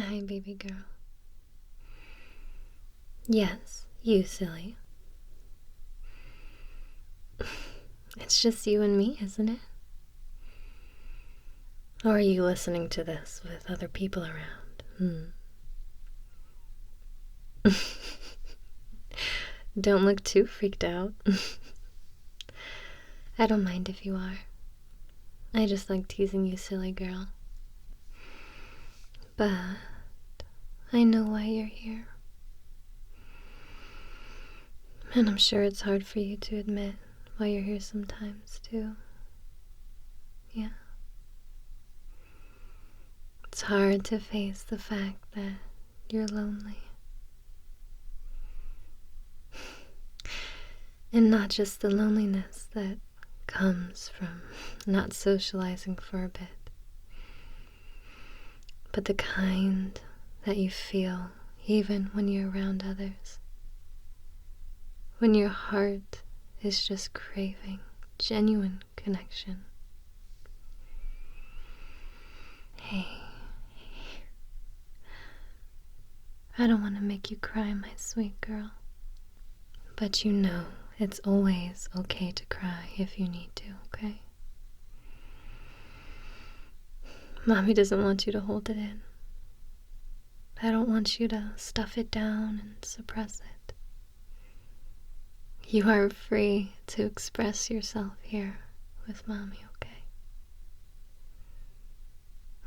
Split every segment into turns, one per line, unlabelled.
Hi, baby girl. Yes, you silly. It's just you and me, isn't it? Or are you listening to this with other people around? Don't look too freaked out. I don't mind if you are. I just like teasing you, silly girl. But I know why you're here. And I'm sure it's hard for you to admit why you're here sometimes, too. Yeah. It's hard to face the fact that you're lonely. And not just the loneliness that comes from not socializing for a bit, but the kind that you feel even when you're around others. When your heart is just craving genuine connection. Hey, I don't want to make you cry, my sweet girl. But you know it's always okay to cry if you need to, okay? Mommy doesn't want you to hold it in. I don't want you to stuff it down and suppress it. You are free to express yourself here with Mommy, okay?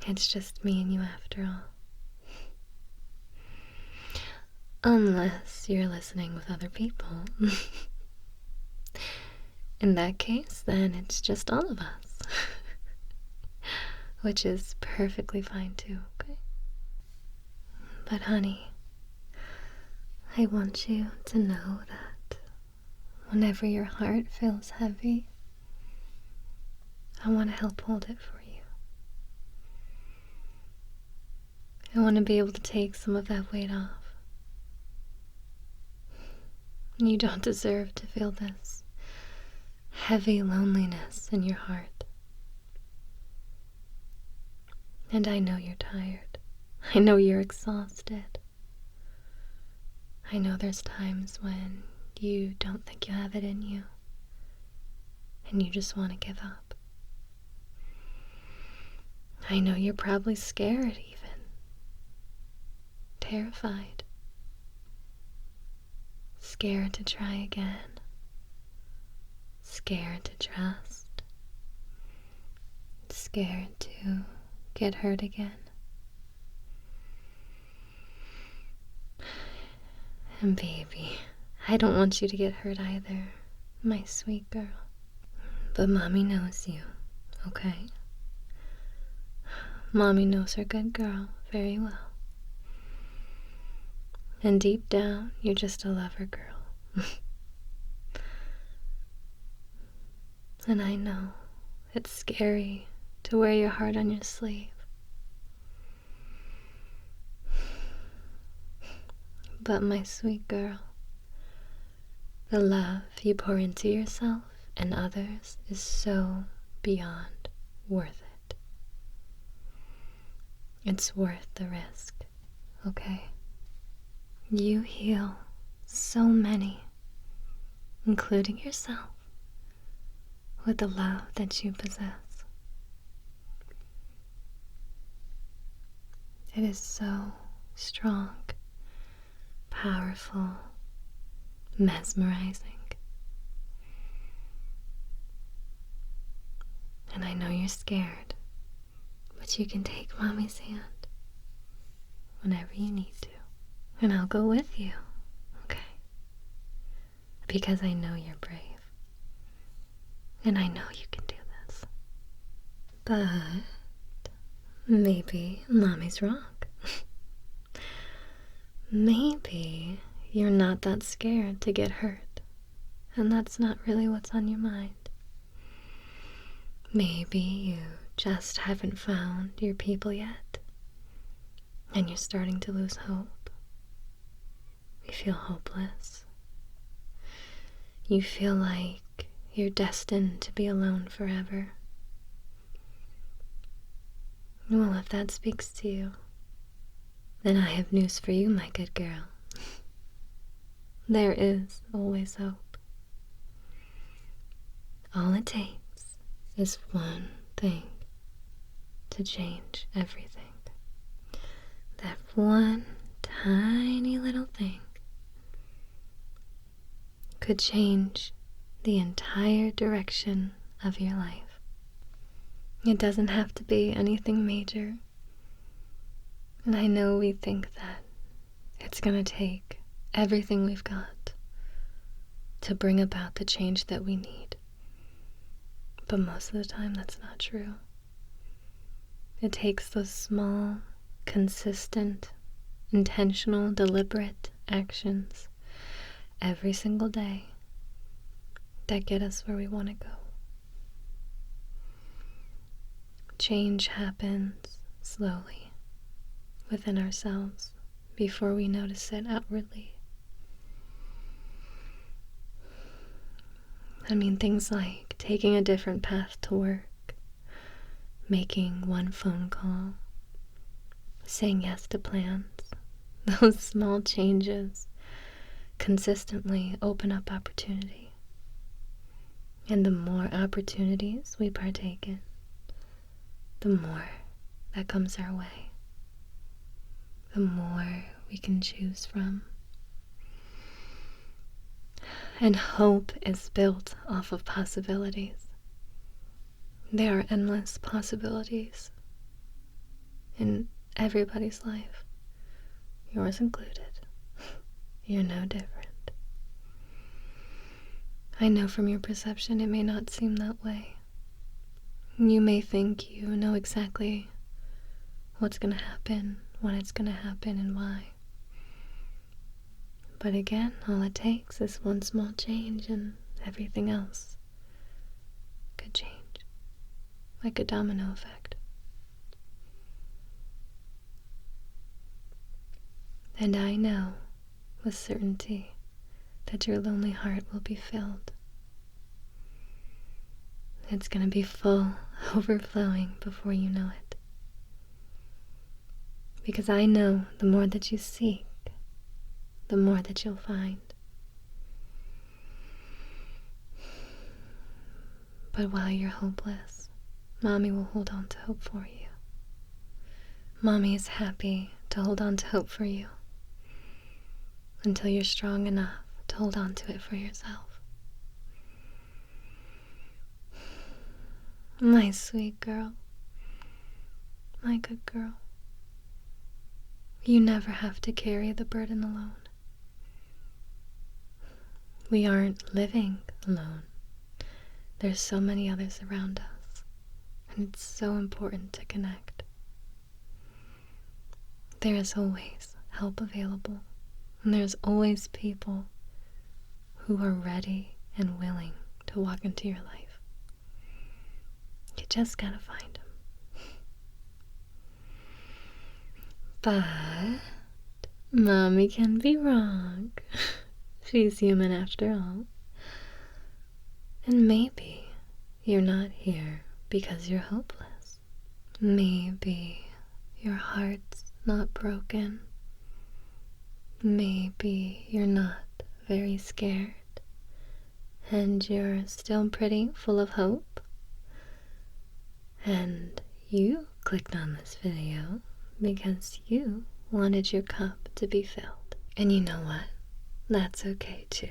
It's just me and you after all. Unless you're listening with other people. In that case, then it's just all of us. Which is perfectly fine too, okay? But honey, I want you to know that whenever your heart feels heavy, I want to help hold it for you. I want to be able to take some of that weight off. You don't deserve to feel this heavy loneliness in your heart. And I know you're tired. I know you're exhausted. I know there's times when you don't think you have it in you, and you just want to give up. I know you're probably scared even. Terrified. Scared to try again. Scared to trust. Scared to get hurt again. And baby, I don't want you to get hurt either, my sweet girl. But Mommy knows you, okay? Mommy knows her good girl very well. And deep down, you're just a lover girl. And I know it's scary to wear your heart on your sleeve. But my sweet girl, the love you pour into yourself and others is so beyond worth it. It's worth the risk, okay? You heal so many, including yourself, with the love that you possess. It is so strong, powerful, mesmerizing. And I know you're scared, but you can take Mommy's hand whenever you need to. And I'll go with you, okay? Because I know you're brave. And I know you can do this. But maybe Mommy's wrong. Maybe you're not that scared to get hurt. And that's not really what's on your mind. Maybe you just haven't found your people yet. And you're starting to lose hope. You feel hopeless. You feel like you're destined to be alone forever. Well, if that speaks to you, Then I have news for you, my good girl. There is always hope. All it takes is one thing to change everything. That one tiny little thing could change the entire direction of your life. It doesn't have to be anything major. And I know we think that it's going to take everything we've got to bring about the change that we need. But most of the time, that's not true. It takes those small, consistent, intentional, deliberate actions every single day that get us where we want to go. Change happens slowly within ourselves before we notice it outwardly. I mean, things like taking a different path to work, making one phone call, saying yes to plans. Those small changes consistently open up opportunity. And the more opportunities we partake in, the more that comes our way, the more we can choose from. And hope is built off of possibilities. There are endless possibilities in everybody's life, yours included. You're no different. I know from your perception it may not seem that way. You may think you know exactly what's going to happen, when it's going to happen, and why. But again, all it takes is one small change and everything else could change, like a domino effect. And I know with certainty that your lonely heart will be filled. It's going to be full, overflowing before you know it. Because I know the more that you seek, the more that you'll find. But while you're hopeless, Mommy will hold on to hope for you. Mommy is happy to hold on to hope for you until you're strong enough to hold on to it for yourself. My sweet girl, my good girl, you never have to carry the burden alone. We aren't living alone. There's so many others around us, and it's so important to connect. There is always help available, and there's always people who are ready and willing to walk into your life. You just gotta find them. But Mommy can be wrong. She's human after all. And maybe you're not here because you're hopeless. Maybe your heart's not broken. Maybe you're not very scared and you're still pretty full of hope. And you clicked on this video because you wanted your cup to be filled. And you know what? That's okay too.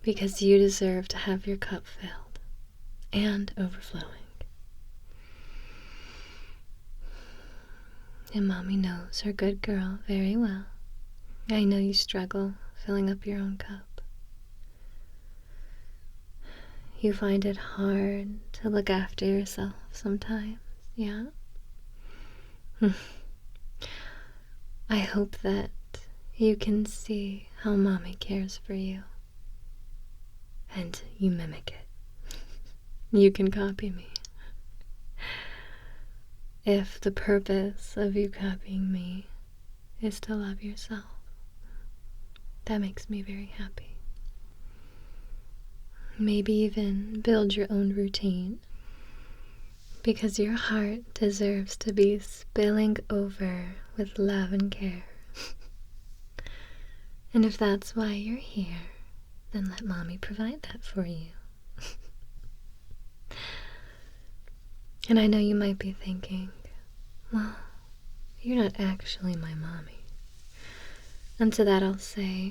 Because you deserve to have your cup filled and overflowing. And Mommy knows her good girl very well. I know you struggle filling up your own cup. You find it hard to look after yourself sometimes, yeah? I hope that you can see how Mommy cares for you. And you mimic it. You can copy me. If the purpose of you copying me is to love yourself, that makes me very happy. Maybe even build your own routine. Because your heart deserves to be spilling over with love and care. And if that's why you're here, then let Mommy provide that for you. And I know you might be thinking, well, you're not actually my mommy. And to that I'll say,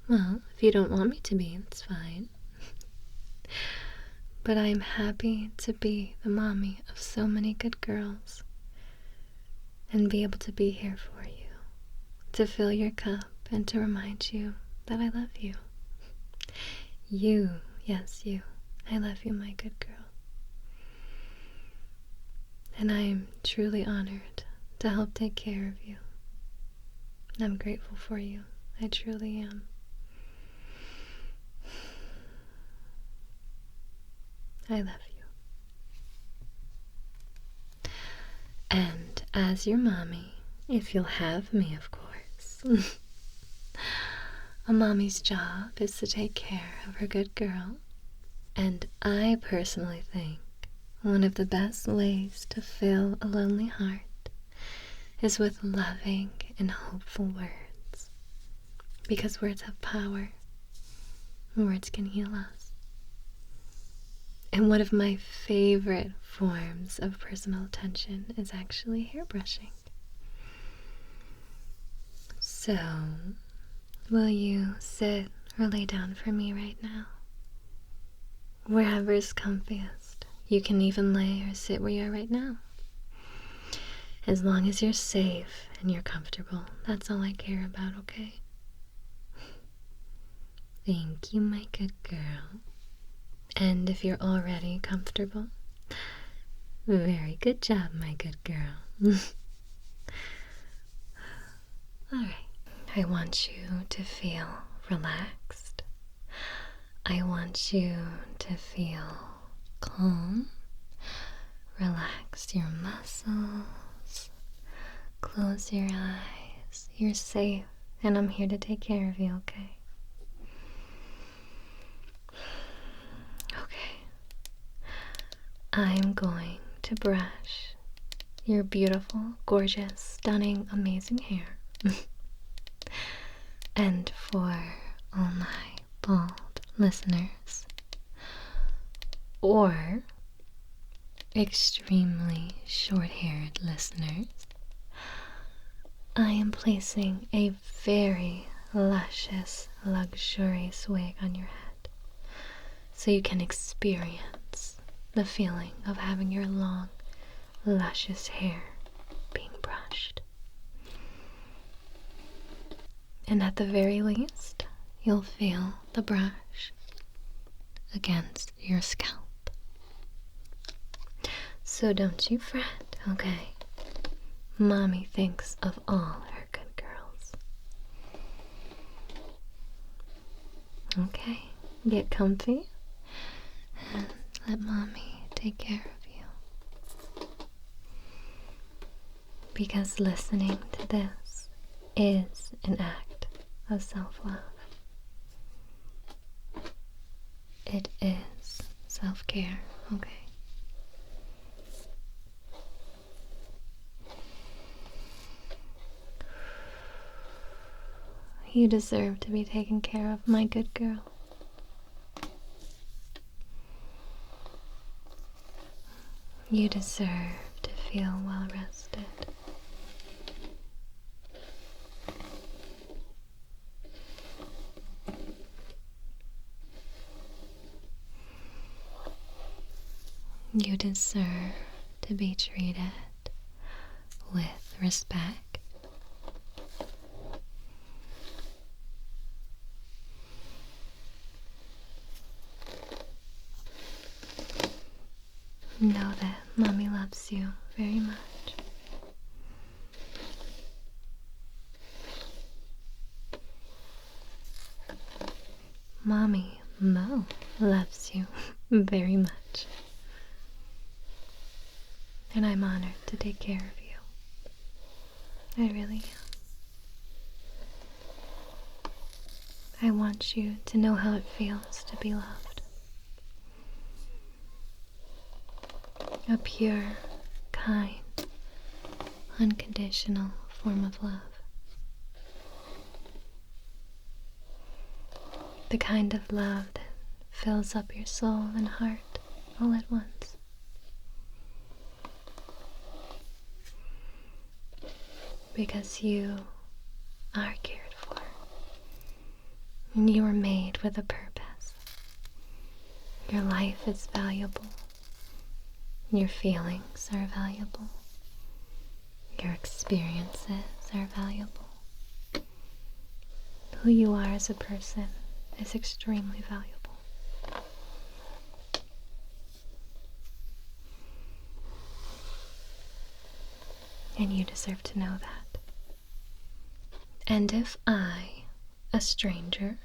well, if you don't want me to be, it's fine. But I'm happy to be the mommy of so many good girls and be able to be here for you, to fill your cup and to remind you that I love you. You, yes, you. I love you, my good girl. And I'm truly honored to help take care of you. I'm grateful for you. I truly am. I love you. And as your mommy, if you'll have me, of course, a mommy's job is to take care of her good girl. And I personally think one of the best ways to fill a lonely heart is with loving and hopeful words. Because words have power. Words can heal us. And one of my favorite forms of personal attention is actually hairbrushing. So, will you sit or lay down for me right now? Wherever's comfiest. You can even lay or sit where you are right now. As long as you're safe and you're comfortable, that's all I care about, okay? Thank you, my good girl. And if you're already comfortable, very good job, my good girl. Alright, I want you to feel relaxed. I want you to feel calm. Relax your muscles. Close your eyes. You're safe, and I'm here to take care of you, okay? Okay. I'm going to brush your beautiful, gorgeous, stunning, amazing hair. And for all my bald listeners, or extremely short-haired listeners, I am placing a very luscious, luxurious wig on your head so you can experience the feeling of having your long, luscious hair being brushed. And at the very least, you'll feel the brush against your scalp. So don't you fret, okay? Mommy thinks of all her good girls. Okay, get comfy and let Mommy take care of you. Because listening to this is an act of self-love. It is self-care, okay? You deserve to be taken care of, my good girl. You deserve to feel well rested. You deserve to be treated with respect. Know that Mommy loves you very much. Mommy Mo loves you very much. And I'm honored to take care of you. I really am. I want you to know how it feels to be loved. A pure, kind, unconditional form of love. The kind of love that fills up your soul and heart all at once. Because you are cared for. And you were made with a purpose. Your life is valuable. Your feelings are valuable. Your experiences are valuable. Who you are as a person is extremely valuable. And you deserve to know that. And if I, a stranger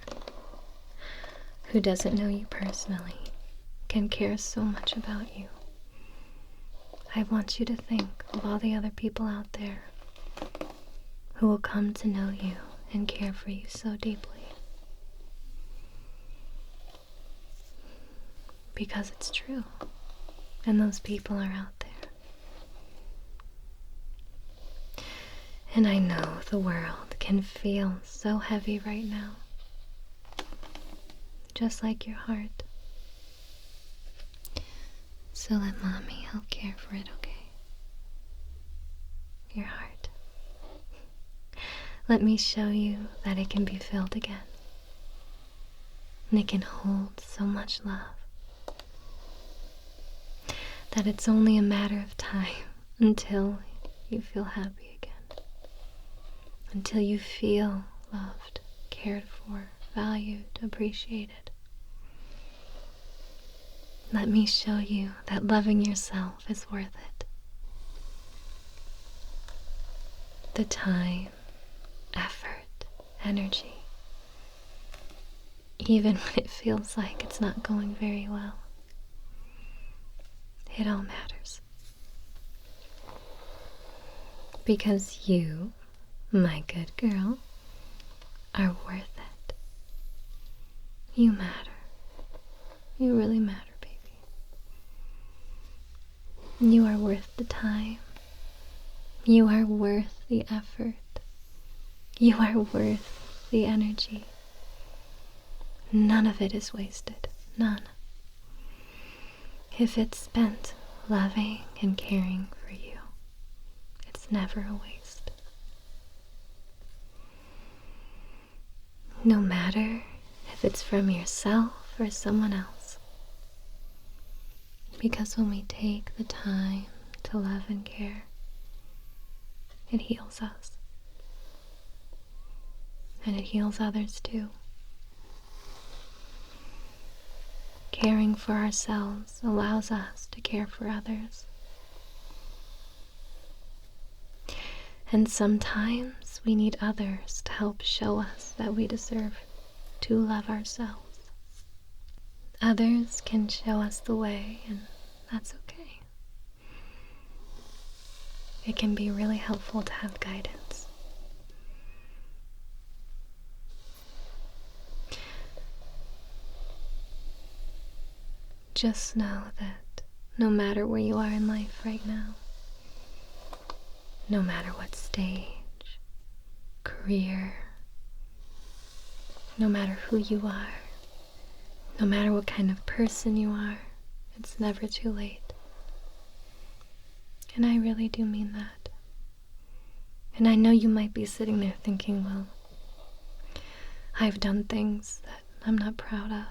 who doesn't know you personally, can care so much about you, I want you to think of all the other people out there who will come to know you and care for you so deeply. Because it's true, and those people are out there. And I know the world can feel so heavy right now, just like your heart. So let Mommy help care for it, okay? Your heart. Let me show you that it can be filled again. And it can hold so much love. That it's only a matter of time until you feel happy again. Until you feel loved, cared for, valued, appreciated. Let me show you that loving yourself is worth it. The time, effort, energy, even when it feels like it's not going very well. It all matters. Because you, my good girl, are worth it. You matter. You really matter, baby. You are worth the time. You are worth the effort. You are worth the energy. None of it is wasted. None. If it's spent loving and caring for you, it's never a waste. No matter if it's from yourself or someone else. Because when we take the time to love and care, it heals us. And it heals others too. Caring for ourselves allows us to care for others. And sometimes we need others to help show us that we deserve to love ourselves. Others can show us the way, and that's okay. It can be really helpful to have guidance. Just know that no matter where you are in life right now, no matter what stage, career, no matter who you are, no matter what kind of person you are, it's never too late. And I really do mean that. And I know you might be sitting there thinking, well, I've done things that I'm not proud of.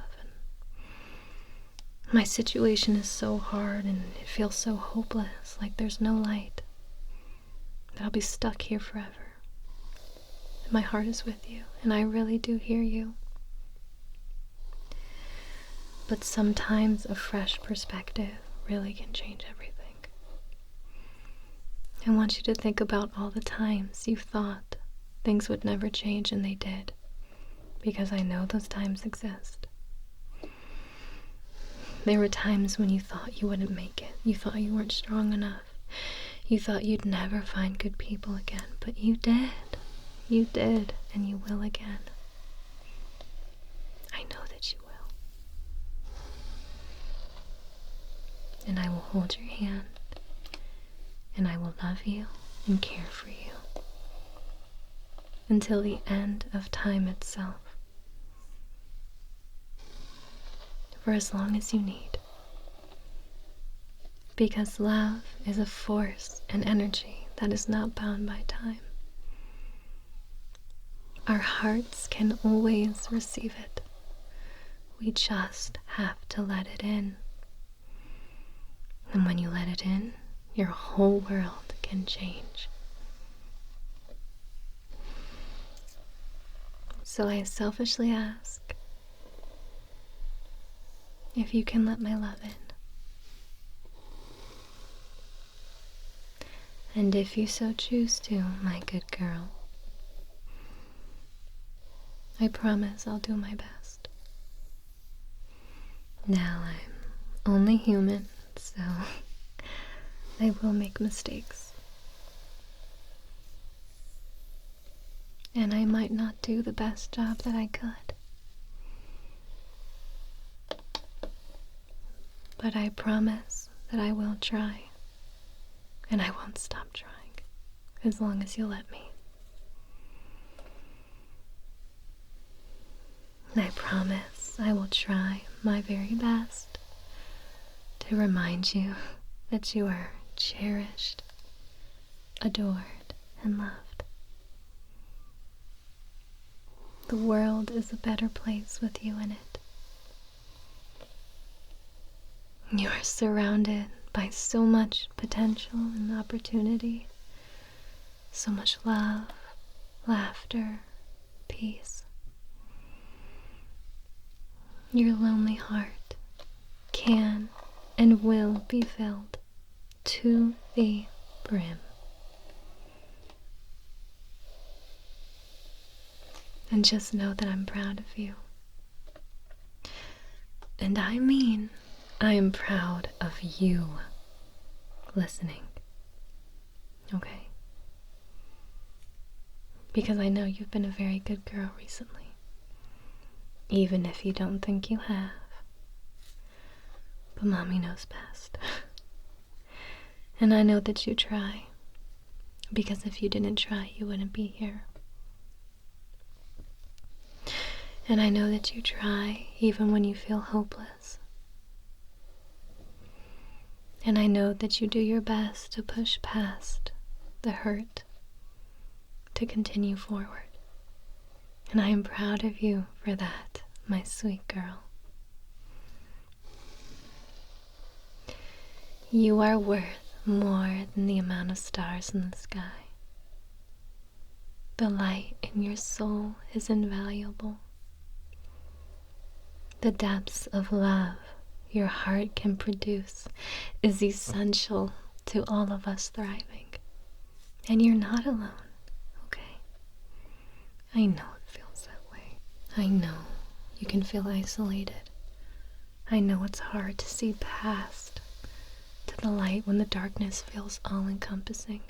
My situation is so hard and it feels so hopeless, like there's no light. That I'll be stuck here forever. And my heart is with you, and I really do hear you. But sometimes a fresh perspective really can change everything. I want you to think about all the times you thought things would never change and they did. Because I know those times exist. There were times when you thought you wouldn't make it. You thought you weren't strong enough. You thought you'd never find good people again. But you did. You did, and you will again. I know that you will. and I will hold your hand, and I will love you and care for you until the end of time itself, for as long as you need. Because love is a force and energy that is not bound by time. Our hearts can always receive it. We just have to let it in. And when you let it in, your whole world can change. So I selfishly ask if you can let my love in. And if you so choose to, my good girl, I promise I'll do my best. Now I'm only human, so I will make mistakes. And I might not do the best job that I could. But I promise that I will try. And I won't stop trying as long as you let me. And I promise I will try my very best to remind you that you are cherished, adored, and loved. The world is a better place with you in it. You are surrounded by so much potential and opportunity, so much love, laughter, peace. Your lonely heart can and will be filled to the brim. And just know that I'm proud of you. And I mean, I am proud of you listening. Okay? Because I know you've been a very good girl recently. Even if you don't think you have. But Mommy knows best. And I know that you try. Because if you didn't try, you wouldn't be here. And I know that you try even when you feel hopeless. And I know that you do your best to push past the hurt, to continue forward. And I am proud of you for that, my sweet girl. You are worth more than the amount of stars in the sky. The light in your soul is invaluable. The depths of love your heart can produce is essential to all of us thriving. And you're not alone, okay? I know it feels that way. I know you can feel isolated. I know it's hard to see past to the light when the darkness feels all-encompassing.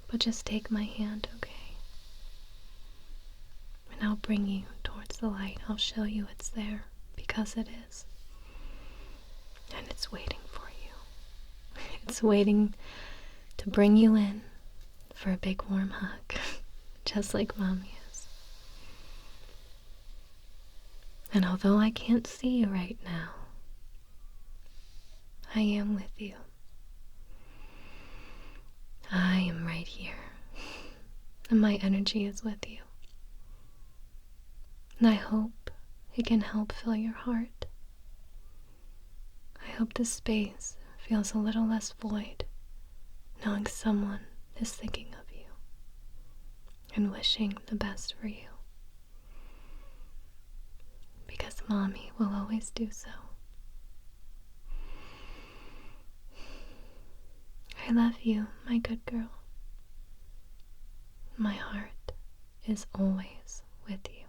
But just take my hand, okay? And I'll bring you towards the light. I'll show you it's there, because it is. And it's waiting for you. It's waiting to bring you in for a big warm hug, just like Mommy is. And although I can't see you right now, I am with you. I am right here, and my energy is with you. And I hope it can help fill your heart. I hope this space feels a little less void, knowing someone is thinking of you and wishing the best for you. Because Mommy will always do so. I love you, my good girl. My heart is always with you.